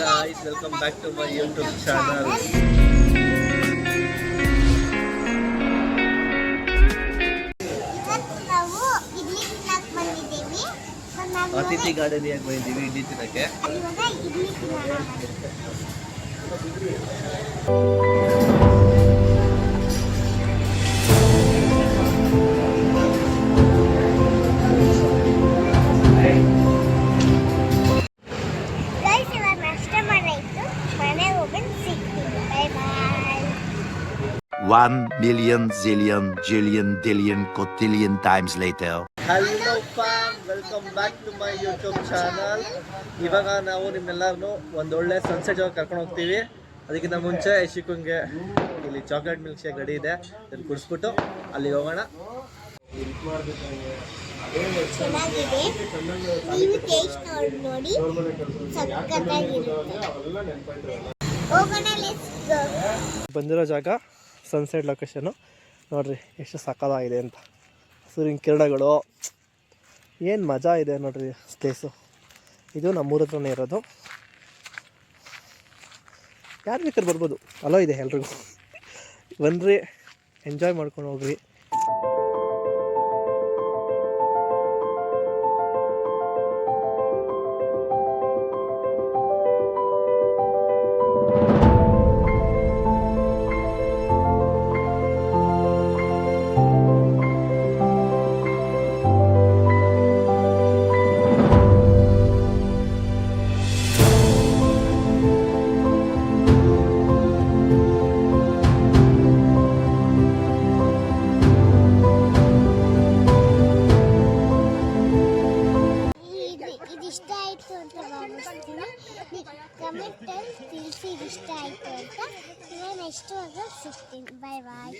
guys, welcome back to my YouTube channel. ಅತಿಥಿ garden ಬಂದಿದ್ದೀವಿ ಇಡ್ಲಿ ತಿನ್ನಕ್ಕೆ. One million zillion jillion dillion cotillion times later. Hello fam, welcome back to my YouTube channel. ಇವಾಗ ನಾವು ನಿಮ್ಮೆಲ್ಲರನ್ನು ಒಂದು ಒಳ್ಳೆ ಸನ್ಸೆಟ್ ಜಾಗ ಕರ್ಕೊಂಡು ಹೋಗ್ತೀವಿ. ಅದಕ್ಕಿಂತ ಮುಂಚೆ ಯಶಿಕುಂಗೆ ಇಲ್ಲಿ ಚಾಕ್ಲೇಟ್ ಮಿಲ್ಕ್ ಶೇಕ್ ರೆಡಿ ಇದೆ, ಅದನ್ನು ಕುಡಿಸ್ಬಿಟ್ಟು ಅಲ್ಲಿಗೆ ಹೋಗೋಣ. ಬಂದಿರೋ ಜಾಗ ಸನ್ಸೆಟ್ ಲೊಕೇಶನ್ನು ನೋಡ್ರಿ, ಎಷ್ಟು ಸಕ್ಕತ್ತಾಗಿದೆ ಅಂತ. ಸೂರ್ಯನ ಕಿರಣಗಳು ಏನು ಮಜಾ ಇದೆ ನೋಡ್ರಿ ಪ್ಲೇಸು. ಇದು ನಮ್ಮೂರ ಹತ್ರನೇ ಇರೋದು. ಯಾರು ಬೇಕಾದ್ರೆ ಬರ್ಬೋದು, ಅಲೋ ಇದೆ ಎಲ್ರಿಗೂ. ಬನ್ನಿರಿ, ಎಂಜಾಯ್ ಮಾಡ್ಕೊಂಡು ಹೋಗ್ರಿ. ಕಮೆಂಟಲ್ಲಿ ತಿಳಿಸಿ ಇಷ್ಟ ಆಯಿತು ಅಂತ. ನೆಕ್ಸ್ಟ್ ಸಿಗ್ತೀನಿ. ಬಾಯ್ ಬಾಯ್.